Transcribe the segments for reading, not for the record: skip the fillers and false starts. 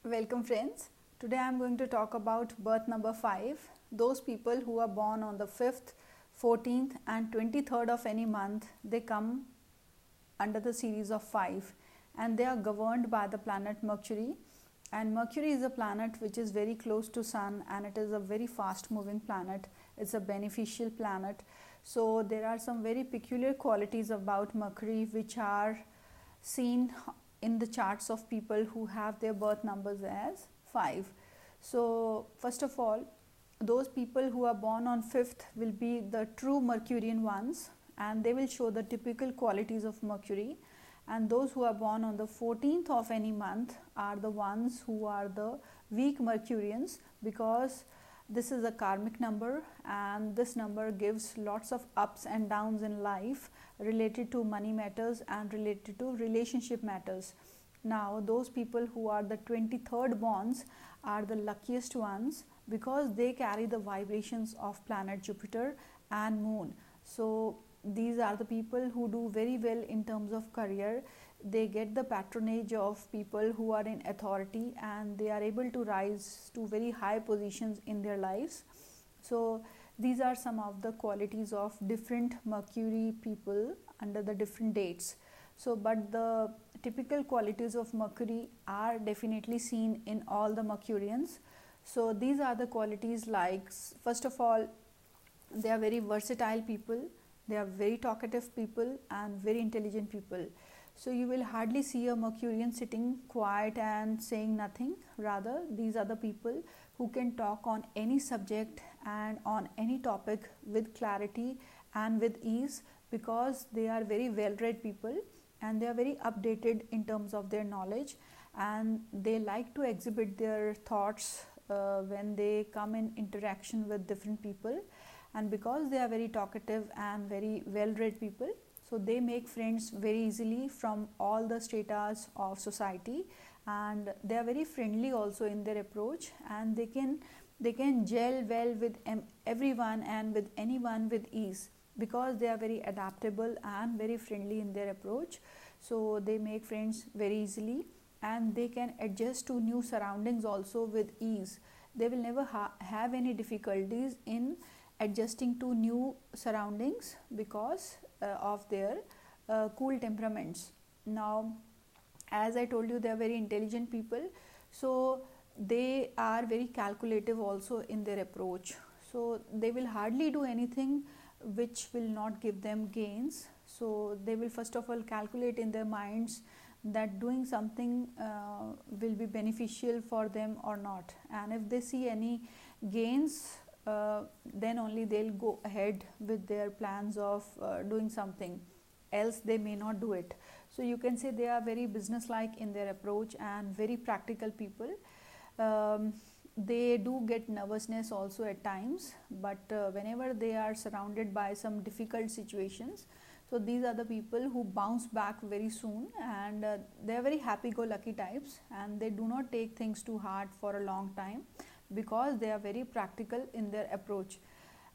Welcome friends. Today I am going to talk about birth number 5. Those people who are born on the 5th, 14th and 23rd of any month, they come under the series of 5 and they are governed by the planet Mercury. And Mercury is a planet which is very close to Sun and it is a very fast moving planet. It's a beneficial planet. So there are some very peculiar qualities about Mercury which are seen in the charts of people who have their birth numbers as 5. So first of all, those people who are born on 5th will be the true Mercurian ones and they will show the typical qualities of Mercury, and those who are born on the 14th of any month are the ones who are the weak Mercurians, because this is a karmic number and this number gives lots of ups and downs in life related to money matters and related to relationship matters. Now those people who are the 23rd borns are the luckiest ones because they carry the vibrations of planet Jupiter and Moon. So these are the people who do very well in terms of career. They get the patronage of people who are in authority and they are able to rise to very high positions in their lives. So these are some of the qualities of different Mercury people under the different dates. So but the typical qualities of Mercury are definitely seen in all the Mercurians. So these are the qualities, like first of all, they are very versatile people, they are very talkative people and very intelligent people. So you will hardly see a Mercurian sitting quiet and saying nothing. Rather, these are the people who can talk on any subject and on any topic with clarity and with ease, because they are very well-read people and they are very updated in terms of their knowledge, and they like to exhibit their thoughts when they come in interaction with different people. And because they are very talkative and very well-read people, so they make friends very easily from all the stratas of society, and they are very friendly also in their approach, and they can gel well with everyone and with anyone with ease, because they are very adaptable and very friendly in their approach. So they make friends very easily and they can adjust to new surroundings also with ease. They will never have any difficulties in adjusting to new surroundings because of their cool temperaments. Now, as I told you, they are very intelligent people, so they are very calculative also in their approach. So they will hardly do anything which will not give them gains. So they will first of all calculate in their minds that doing something will be beneficial for them or not, and if they see any gains, then only they'll go ahead with their plans of doing something, else they may not do it. So you can say they are very businesslike in their approach and very practical people. They do get nervousness also at times, but whenever they are surrounded by some difficult situations, so these are the people who bounce back very soon, and they are very happy-go-lucky types, and they do not take things too hard for a long time, because they are very practical in their approach.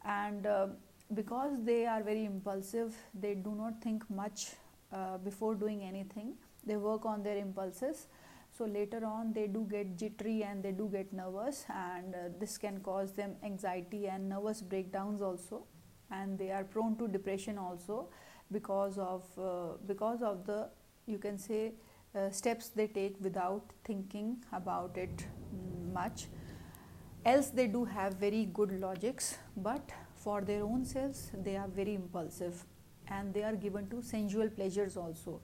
And because they are very impulsive, they do not think much before doing anything. They work on their impulses. So later on they do get jittery and they do get nervous, and this can cause them anxiety and nervous breakdowns also, and they are prone to depression also because of the, you can say, steps they take without thinking about it much. Else they do have very good logics, but for their own selves they are very impulsive and they are given to sensual pleasures also.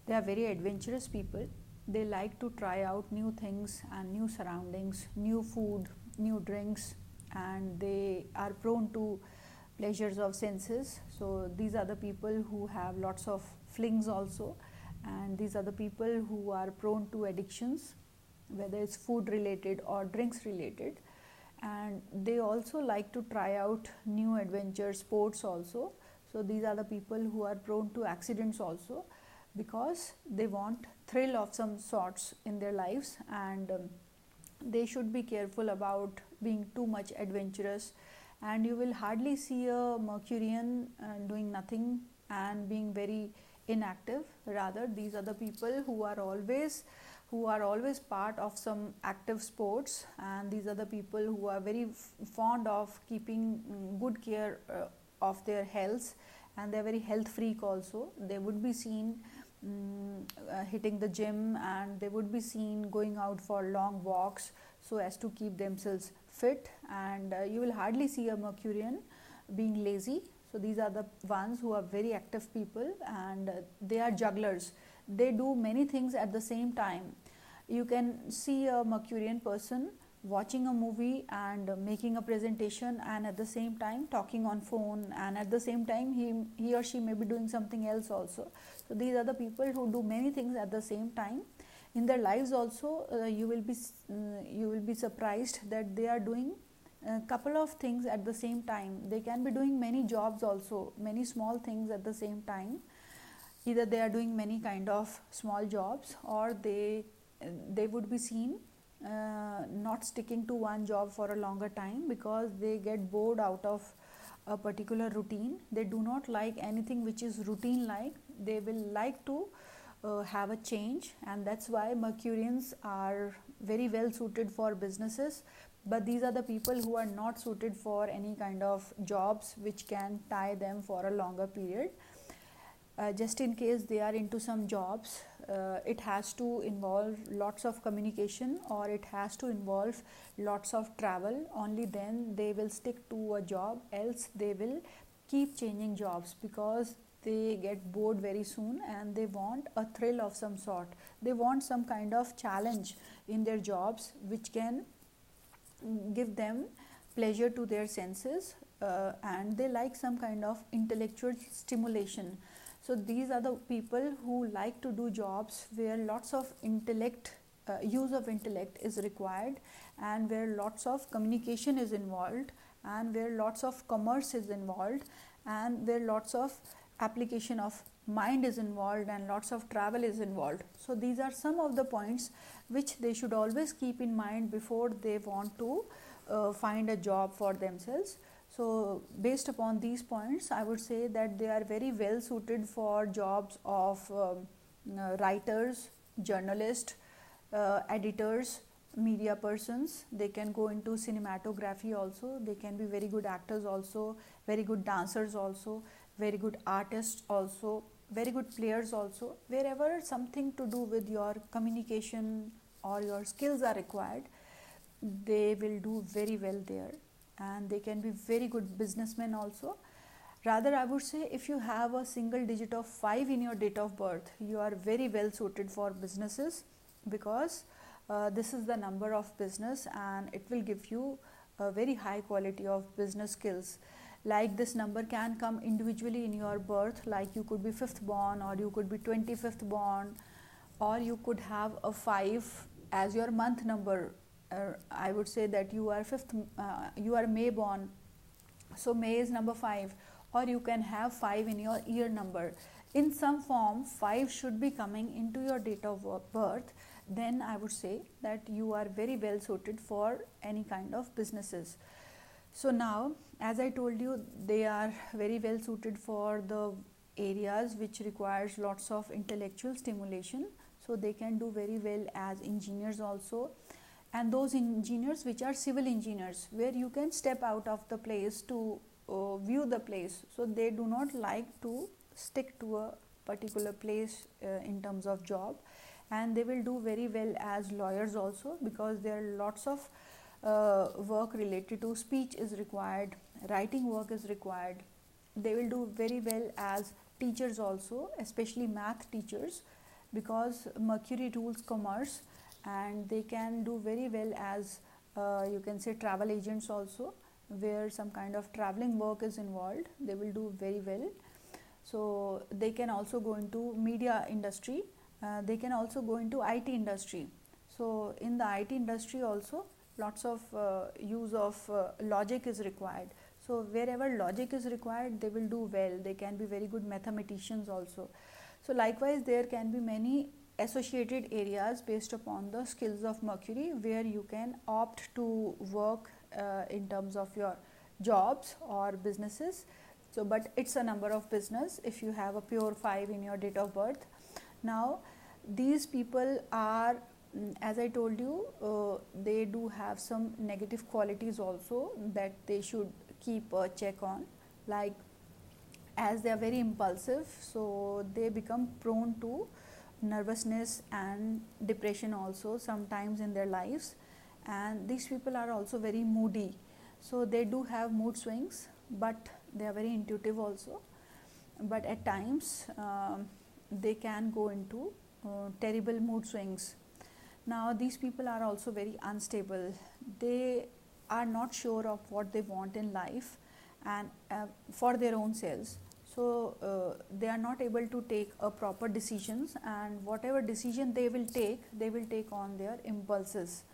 They are very adventurous people. They like to try out new things and new surroundings, new food, new drinks, and they are prone to pleasures of senses. So these are the people who have lots of flings also, and these are the people who are prone to addictions, whether it's food related or drinks related. And they also like to try out new adventure sports also. So these are the people who are prone to accidents also, because they want thrill of some sorts in their lives, and they should be careful about being too much adventurous. And you will hardly see a Mercurian doing nothing and being very inactive. Rather, these are the people who are always who are always part of some active sports, and these are the people who are very fond of keeping good care of their health, and they are very health freak also. They would be seen hitting the gym, and they would be seen going out for long walks so as to keep themselves fit, and you will hardly see a Mercurian being lazy. So these are the ones who are very active people, and they are jugglers. They do many things at the same time. You can see a Mercurian person watching a movie and making a presentation, and at the same time talking on phone, and at the same time he or she may be doing something else also. So these are the people who do many things at the same time in their lives also. You will be surprised that they are doing a couple of things at the same time. They can be doing many jobs also, many small things at the same time. Either they are doing many kind of small jobs, or they would be seen not sticking to one job for a longer time because they get bored out of a particular routine. They do not like anything which is routine like. They will like to have a change, and that's why Mercurians are very well suited for businesses. But these are the people who are not suited for any kind of jobs which can tie them for a longer period. Just in case they are into some jobs, it has to involve lots of communication, or it has to involve lots of travel. Only then they will stick to a job, else they will keep changing jobs because they get bored very soon, and they want a thrill of some sort. They want some kind of challenge in their jobs which can give them pleasure to their senses, and they like some kind of intellectual stimulation. So these are the people who like to do jobs where lots of intellect, use of intellect is required, and where lots of communication is involved, and where lots of commerce is involved, and where lots of application of mind is involved, and lots of travel is involved. So these are some of the points which they should always keep in mind before they want to find a job for themselves. So based upon these points, I would say that they are very well suited for jobs of writers, journalists, editors, media persons. They can go into cinematography also. They can be very good actors also, very good dancers also, very good artists also, very good players also. Wherever something to do with your communication or your skills are required, they will do very well there, and they can be very good businessmen also. Rather, I would say if you have a single digit of 5 in your date of birth, you are very well suited for businesses, because this is the number of business, and it will give you a very high quality of business skills. Like this number can come individually in your birth, like you could be 5th born, or you could be 25th born, or you could have a 5 as your month number. I would say that you are you are May born, so May is number 5, or you can have 5 in your year number. In some form 5 should be coming into your date of birth. Then I would say that you are very well suited for any kind of businesses. So now, as I told you, they are very well suited for the areas which requires lots of intellectual stimulation. So they can do very well as engineers also, and those engineers which are civil engineers, where you can step out of the place to view the place. So they do not like to stick to a particular place in terms of job, and they will do very well as lawyers also, because there are lots of work related to speech is required, writing work is required. They will do very well as teachers also, especially math teachers, because Mercury rules commerce, and they can do very well as you can say travel agents also, where some kind of traveling work is involved. They will do very well. So they can also go into media industry, they can also go into IT industry. So in the IT industry also lots of use of logic is required. So wherever logic is required, they will do well. They can be very good mathematicians also. So likewise, there can be many associated areas based upon the skills of Mercury, where you can opt to work in terms of your jobs or businesses. So but it's a number of business if you have a pure 5 in your date of birth. Now these people are as I told you, they do have some negative qualities also that they should keep a check on, like as they are very impulsive, so they become prone to nervousness and depression also sometimes in their lives. And these people are also very moody, so they do have mood swings, but they are very intuitive also. But at times they can go into terrible mood swings. Now these people are also very unstable. They are not sure of what they want in life and for their own selves. So they are not able to take a proper decisions, and whatever decision they will take on their impulses.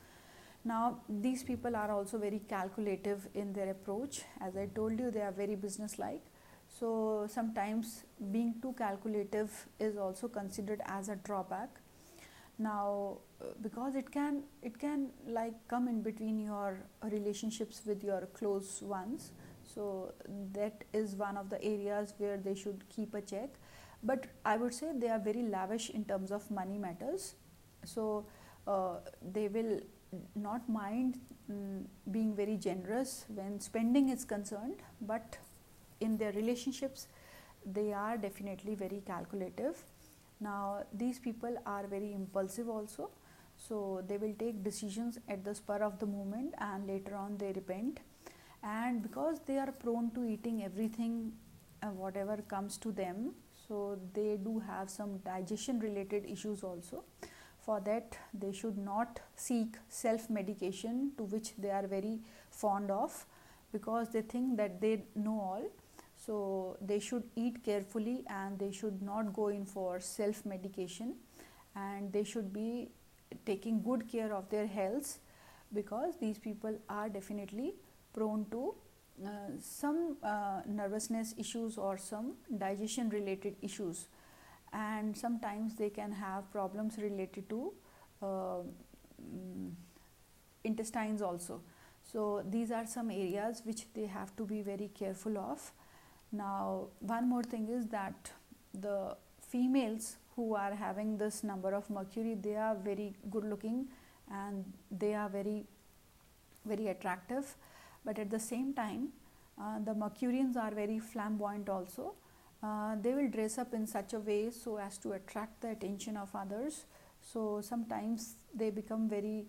Now these people are also very calculative in their approach. As I told you, they are very businesslike. So sometimes being too calculative is also considered as a drawback. Now because it can like come in between your relationships with your close ones, so that is one of the areas where they should keep a check. But I would say they are very lavish in terms of money matters. So they will not mind being very generous when spending is concerned, but in their relationships they are definitely very calculative. Now these people are very impulsive also, so they will take decisions at the spur of the moment and later on they repent. And because they are prone to eating everything whatever comes to them, so they do have some digestion related issues also. For that they should not seek self medication, to which they are very fond of, because they think that they know all. So they should eat carefully and they should not go in for self medication, and they should be taking good care of their health, because these people are definitely prone to some nervousness issues or some digestion related issues, and sometimes they can have problems related to intestines also. So these are some areas which they have to be very careful of. Now one more thing is that the females who are having this number of Mercury, they are very good looking and they are very attractive, but at the same time the Mercurians are very flamboyant also. They will dress up in such a way so as to attract the attention of others. So sometimes they become very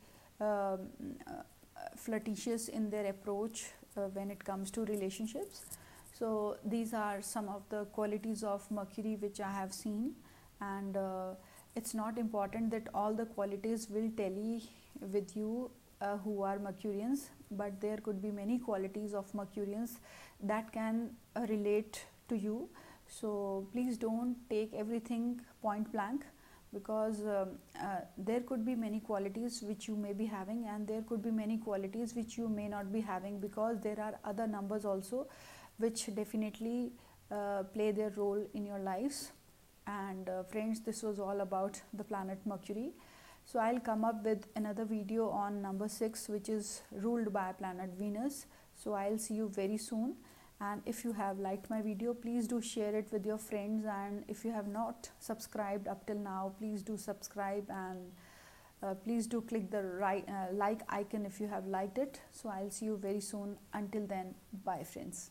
flirtatious in their approach when it comes to relationships. So these are some of the qualities of Mercury which I have seen, and it's not important that all the qualities will tally with you who are Mercurians, but there could be many qualities of Mercurians that can relate to you. So please don't take everything point blank, because there could be many qualities which you may be having, and there could be many qualities which you may not be having, because there are other numbers also which definitely play their role in your lives. And friends, this was all about the planet Mercury. So I'll come up with another video on number 6, which is ruled by planet Venus. So I'll see you very soon. And if you have liked my video, please do share it with your friends, and if you have not subscribed up till now, please do subscribe, and please do click the like icon if you have liked it. So I'll see you very soon. Until then, bye friends.